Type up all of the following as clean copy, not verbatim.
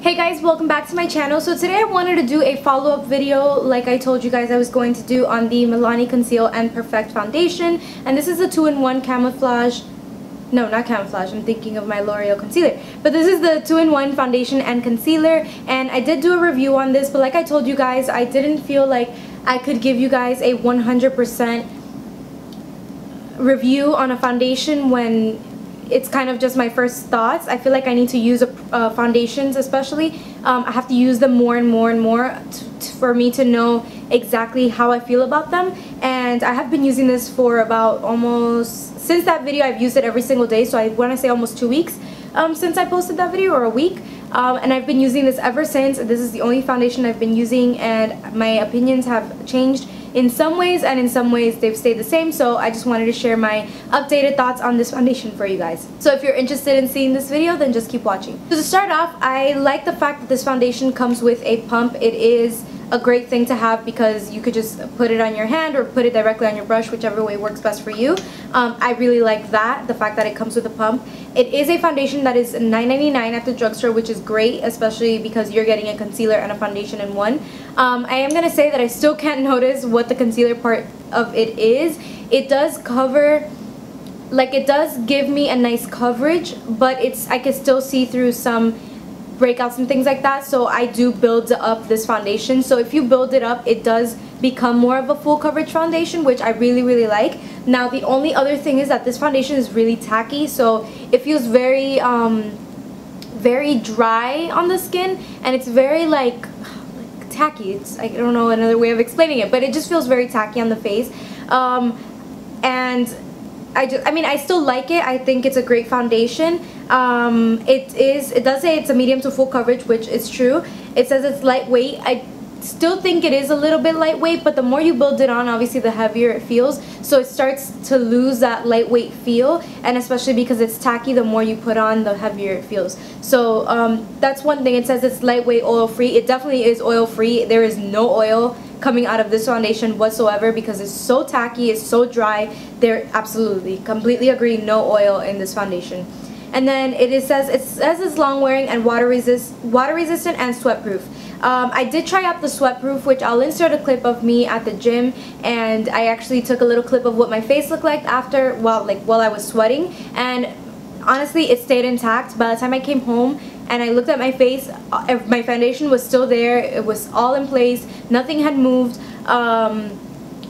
Hey guys, welcome back to my channel. So today I wanted to do a follow-up video like I told you guys I was going to do on the Milani Conceal and Perfect foundation. And this is a 2-in-1 camouflage. No, not camouflage. I'm thinking of my L'Oreal concealer. But this is the 2-in-1 foundation and concealer. And I did do a review on this, but like I told you guys, I didn't feel like I could give you guys a 100% review on a foundation when it's kind of just my first thoughts. I feel like I need to use foundations, especially. I have to use them more and more and more for me to know exactly how I feel about them. And I have been using this for about almost, since that video I've used it every single day, so I want to say almost 2 weeks since I posted that video, or a week. And I've been using this ever since. This is the only foundation I've been using, and my opinions have changed in some ways, and in some ways they've stayed the same. So I just wanted to share my updated thoughts on this foundation for you guys. So if you're interested in seeing this video, then just keep watching. So to start off, I like the fact that this foundation comes with a pump. It is a great thing to have because you could just put it on your hand or put it directly on your brush, whichever way works best for you. I really like that, the fact that it comes with a pump. It is a foundation that is $9.99 at the drugstore, which is great, especially because you're getting a concealer and a foundation in one. I am going to say that I still can't notice what the concealer part of it is. It does cover, like, it does give me a nice coverage, but I can still see through some breakouts and things like that. So I do build up this foundation. So if you build it up, it does become more of a full coverage foundation, which I really like. Now the only other thing is that this foundation is really tacky, so it feels very very dry on the skin, and it's very like tacky. I don't know another way of explaining it, but it just feels very tacky on the face. And I mean, I still like it. I think it's a great foundation. It does say it's a medium to full coverage, which is true. It says it's lightweight. I still think it is a little bit lightweight, but the more you build it on, obviously the heavier it feels. So it starts to lose that lightweight feel, and especially because it's tacky, the more you put on, the heavier it feels. So that's one thing. It says it's lightweight, oil-free. It definitely is oil-free. There is no oil coming out of this foundation whatsoever because it's so tacky, it's so dry. There, absolutely, completely agree, no oil in this foundation. And then it says it's long wearing and water resistant and sweat proof. I did try out the sweat proof, which I'll insert a clip of me at the gym, and I actually took a little clip of what my face looked like after, while I was sweating, and honestly it stayed intact. By the time I came home and I looked at my face, my foundation was still there. It was all in place, nothing had moved.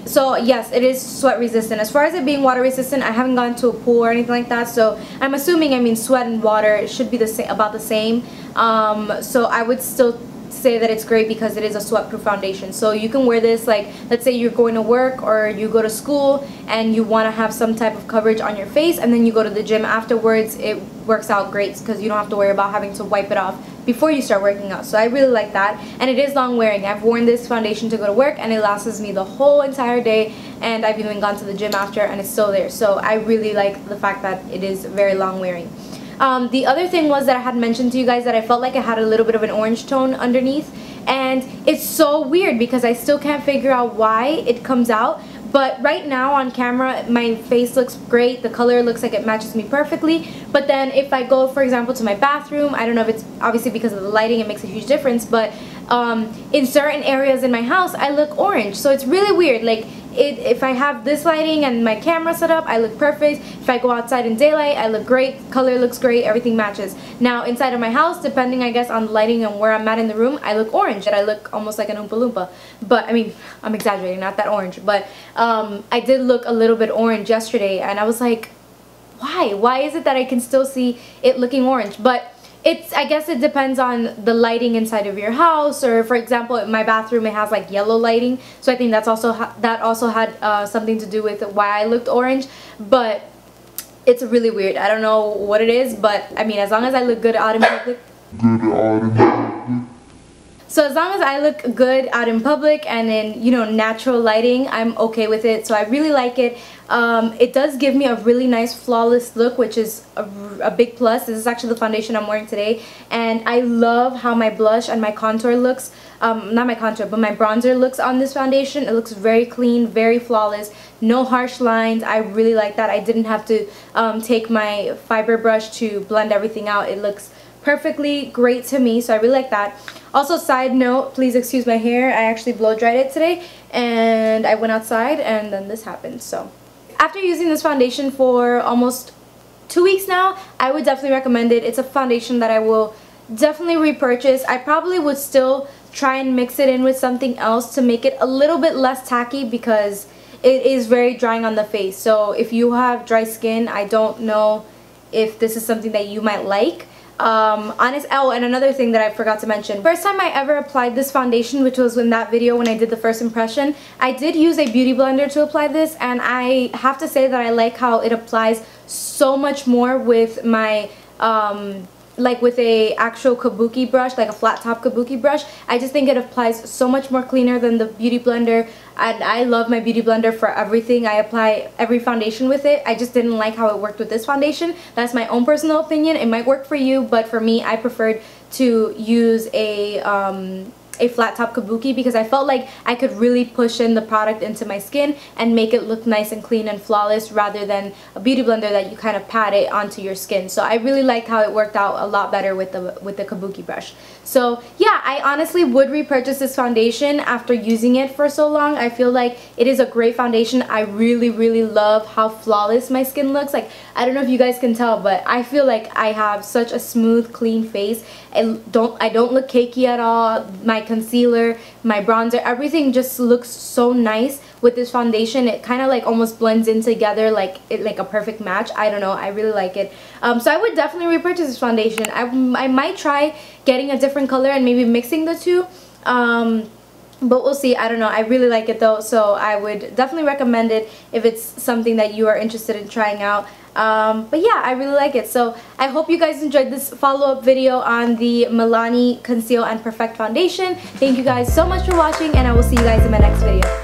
So yes, it is sweat resistant. As far as it being water resistant, I haven't gone to a pool or anything like that, so I'm assuming, I mean, sweat and water should be about the same. So I would still say that it's great because it is a sweat proof foundation. So you can wear this, like, let's say you're going to work or you go to school and you want to have some type of coverage on your face, and then you go to the gym afterwards. It works out great because you don't have to worry about having to wipe it off before you start working out. So I really like that, and it is long wearing. I've worn this foundation to go to work and it lasts me the whole entire day, and I've even gone to the gym after and it's still there. So I really like the fact that it is very long wearing. The other thing was that I had mentioned to you guys that I felt like it had a little bit of an orange tone underneath, and it's so weird because I still can't figure out why it comes out. But right now on camera, my face looks great. The color looks like it matches me perfectly. But then if I go, for example, to my bathroom, I don't know if it's obviously because of the lighting, it makes a huge difference, but in certain areas in my house, I look orange. So it's really weird. Like, if I have this lighting and my camera set up, I look perfect. If I go outside in daylight, I look great. Color looks great. Everything matches. Now, inside of my house, depending, I guess, on the lighting and where I'm at in the room, I look orange. And I look almost like an Oompa Loompa. But, I mean, I'm exaggerating, not that orange. But I did look a little bit orange yesterday, and I was like, why? Why is it that I can still see it looking orange? But I guess it depends on the lighting inside of your house, or for example, in my bathroom it has like yellow lighting, so I think that also had something to do with why I looked orange. But it's really weird. I don't know what it is, but I mean, as long as I look good out in public. So as long as I look good out in public and in, you know, natural lighting, I'm okay with it. So I really like it. It does give me a really nice flawless look, which is a big plus. This is actually the foundation I'm wearing today, and I love how my blush and my contour looks. Not my contour, but my bronzer looks on this foundation. It looks very clean, very flawless, no harsh lines. I really like that. I didn't have to take my fiber brush to blend everything out. It looks perfectly great to me, so I really like that. Also, side note, please excuse my hair. I actually blow dried it today, and I went outside, and then this happened. So after using this foundation for almost 2 weeks now, I would definitely recommend it. It's a foundation that I will definitely repurchase. I probably would still try and mix it in with something else to make it a little bit less tacky, because it is very drying on the face. So if you have dry skin, I don't know if this is something that you might like. Oh, and another thing that I forgot to mention. First time I ever applied this foundation, which was in that video when I did the first impression, I did use a beauty blender to apply this, and I have to say that I like how it applies so much more with my like with a actual kabuki brush, like a flat top kabuki brush. I just think it applies so much more cleaner than the beauty blender, and I love my beauty blender for everything. I apply every foundation with it. I just didn't like how it worked with this foundation. That's my own personal opinion. It might work for you, but for me, I preferred to use a flat top kabuki, because I felt like I could really push in the product into my skin and make it look nice and clean and flawless, rather than a beauty blender that you kind of pat it onto your skin. So I really liked how it worked out a lot better with the kabuki brush. So yeah, I honestly would repurchase this foundation after using it for so long. I feel like it is a great foundation. I really love how flawless my skin looks. Like, I don't know if you guys can tell, but I feel like I have such a smooth, clean face. I don't look cakey at all. My concealer, my bronzer, everything just looks so nice with this foundation. It kind of like almost blends in together, like a perfect match. I don't know, I really like it. So I would definitely repurchase this foundation. I might try getting a different color and maybe mixing the two, but we'll see. I don't know. I really like it though, so I would definitely recommend it if it's something that you are interested in trying out. But yeah, I really like it. So I hope you guys enjoyed this follow-up video on the Milani Conceal and Perfect Foundation. Thank you guys so much for watching, and I will see you guys in my next video.